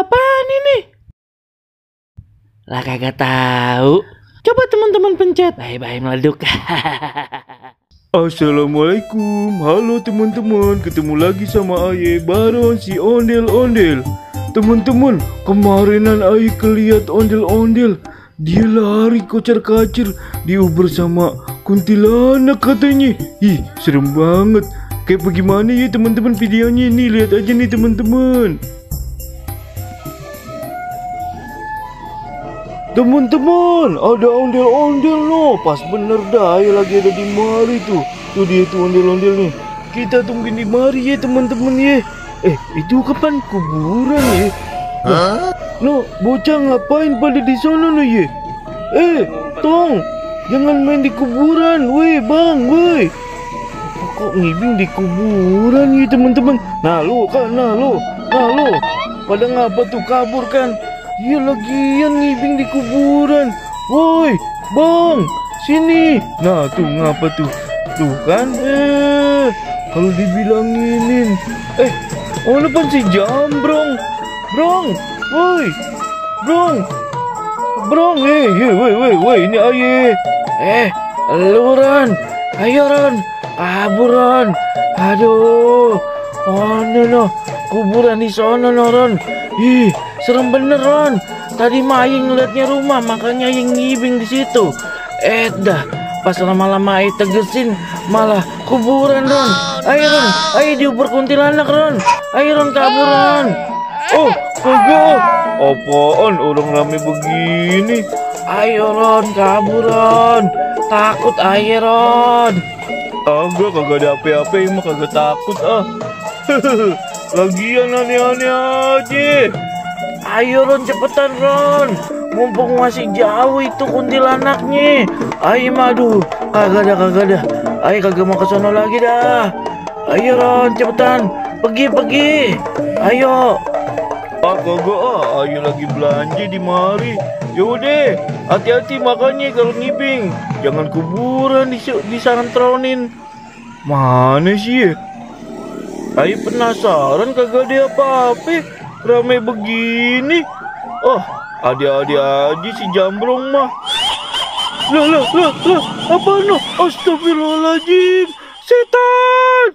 apaan ini? Lah kagak tahu. Coba teman-teman pencet. Bye-bye meleduk. Assalamualaikum, halo teman-teman, ketemu lagi sama Aye Baron si ondel-ondel. Teman-teman, kemarinan Aye kelihat ondel-ondel, dia lari kocar-kacir, diuber sama kuntilanak katanya. Ih, serem banget. Kayak bagaimana ya teman-teman videonya nih, lihat aja nih teman-teman. Teman-teman, ada ondel-ondel loh. Pas bener dah, Aye lagi ada di mari tuh. Tuh dia tuh ondel-ondel nih. Kita tungguin di mari ya teman-teman ya. Itu kapan kuburan ya? No, bocah ngapain pada di sana lo ya? Tong, jangan main di kuburan, weh bang, weh. Kok ngibing di kuburan ya teman-teman? Nah lo, pada ngapa tuh kabur kan? Iya lagian ngibing di kuburan. Woi, bang, sini. Nah, tuh ngapa tuh? Tuh kan, kalau dibilanginin. Mana pan si Jambrong? Brong, woi, Brong, woi, ini Aye. Lu Ron, ayo Ron, kaburan. Aduh, no, kuburan di sana no Ron. Ih, serem bener Ron. Tadi mah Aye ngeliatnya rumah, makanya Aye ngibing di situ. Dah, pas lama-lama Aye tegesin malah kuburan Ron. Ayo Ron, Aye diuber kuntilanak Ron. Ayo Ron kaburan. Oh, kagak. Apaan orang rame begini? Ayo Ron kaburan. Takut Aye Ron. Kagak ada apa-apa, mah kagak takut ah. Lagian aneh-aneh aja. Ayo Ron cepetan Ron, mumpung masih jauh itu kuntilanaknya. Ayo madu, kagak ada. Ayo kagak mau ke sono lagi dah. Ayo Ron cepetan, pergi. Ayo. Kagak Ayo lagi belanja di mari. Yaudah, hati-hati makanya kalau ngibing, jangan kuburan disantronin. Mana sih ya? Ayo penasaran kagak ada apa-apa, ramai begini. Oh, ada aja si Jambrong mah. Lah, apa no? Astagfirullahaladzim. Setan.